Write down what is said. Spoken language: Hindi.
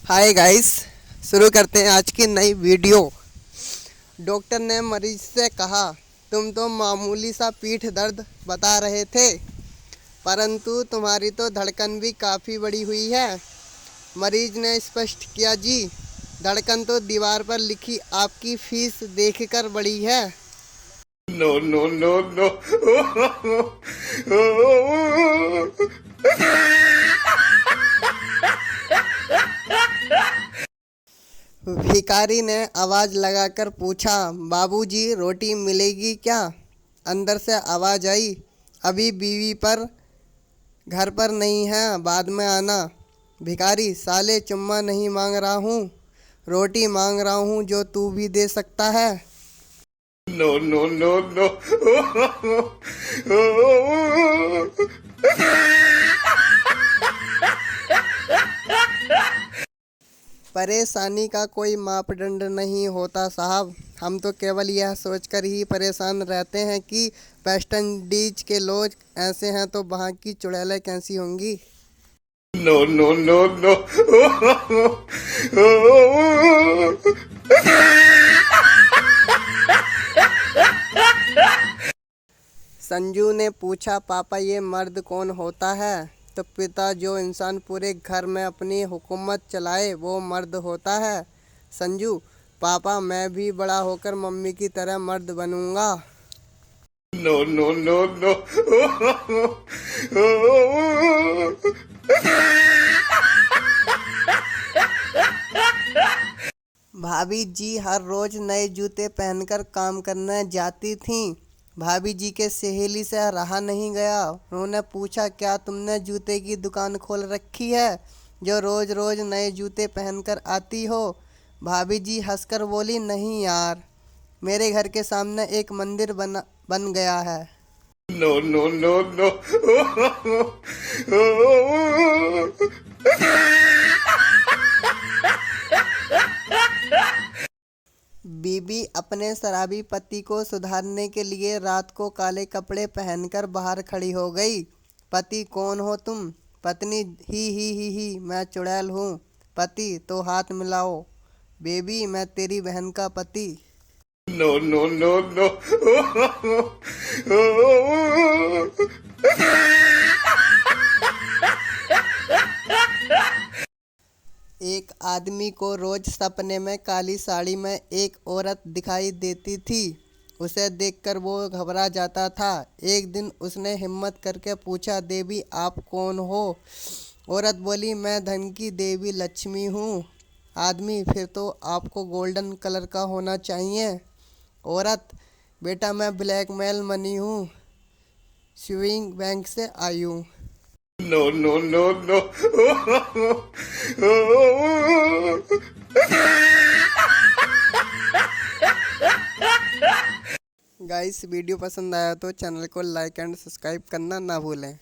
हाय गाइस, शुरू करते हैं आज की नई वीडियो। डॉक्टर ने मरीज से कहा, तुम तो मामूली सा पीठ दर्द बता रहे थे, परंतु तुम्हारी तो धड़कन भी काफ़ी बड़ी हुई है। मरीज ने स्पष्ट किया, जी धड़कन तो दीवार पर लिखी आपकी फीस देखकर बड़ी है। No, no, no, no. भिखारी ने आवाज़ लगाकर पूछा, बाबूजी रोटी मिलेगी क्या? अंदर से आवाज़ आई, अभी बीवी पर घर पर नहीं है, बाद में आना। भिखारी, साले चुम्मा नहीं मांग रहा हूँ, रोटी मांग रहा हूँ जो तू भी दे सकता है। No, no, no, no. परेशानी का कोई मापदंड नहीं होता साहब, हम तो केवल यह सोचकर ही परेशान रहते हैं कि वेस्ट इंडीज के लोग ऐसे हैं तो वहाँ की चुड़ैलें कैसी होंगी। No, no, no, no. Sanju ने पूछा, पापा ये मर्द कौन होता है? तो पिता, जो इंसान पूरे घर में अपनी हुकूमत चलाए वो मर्द होता है। संजू, पापा मैं भी बड़ा होकर मम्मी की तरह मर्द बनूंगा। No, no, no, no. भाभी जी हर रोज नए जूते पहनकर काम करने जाती थीं। भाभी जी के सहेली से रहा नहीं गया। उन्होंने पूछा, क्या तुमने जूते की दुकान खोल रखी है जो रोज रोज नए जूते पहनकर आती हो? भाभी जी हंसकर बोली, नहीं यार, मेरे घर के सामने एक मंदिर बन गया है। No, no, no, no. बीबी अपने शराबी पति को सुधारने के लिए रात को काले कपड़े पहनकर बाहर खड़ी हो गई। पति, कौन हो तुम? पत्नी, ही मैं चुड़ैल हूँ। पति, तो हाथ मिलाओ। बेबी, मैं तेरी बहन का पति। No, no, no, no. एक आदमी को रोज सपने में काली साड़ी में एक औरत दिखाई देती थी। उसे देखकर वो घबरा जाता था। एक दिन उसने हिम्मत करके पूछा, देवी आप कौन हो? औरत बोली, मैं धन की देवी लक्ष्मी हूँ। आदमी, फिर तो आपको गोल्डन कलर का होना चाहिए। औरत, बेटा मैं ब्लैकमेल मनी हूँ, स्विंग बैंक से आई हूँ। No, no, no, no. Guys video पसंद आया तो चैनल को लाइक एंड सब्सक्राइब करना ना भूलें।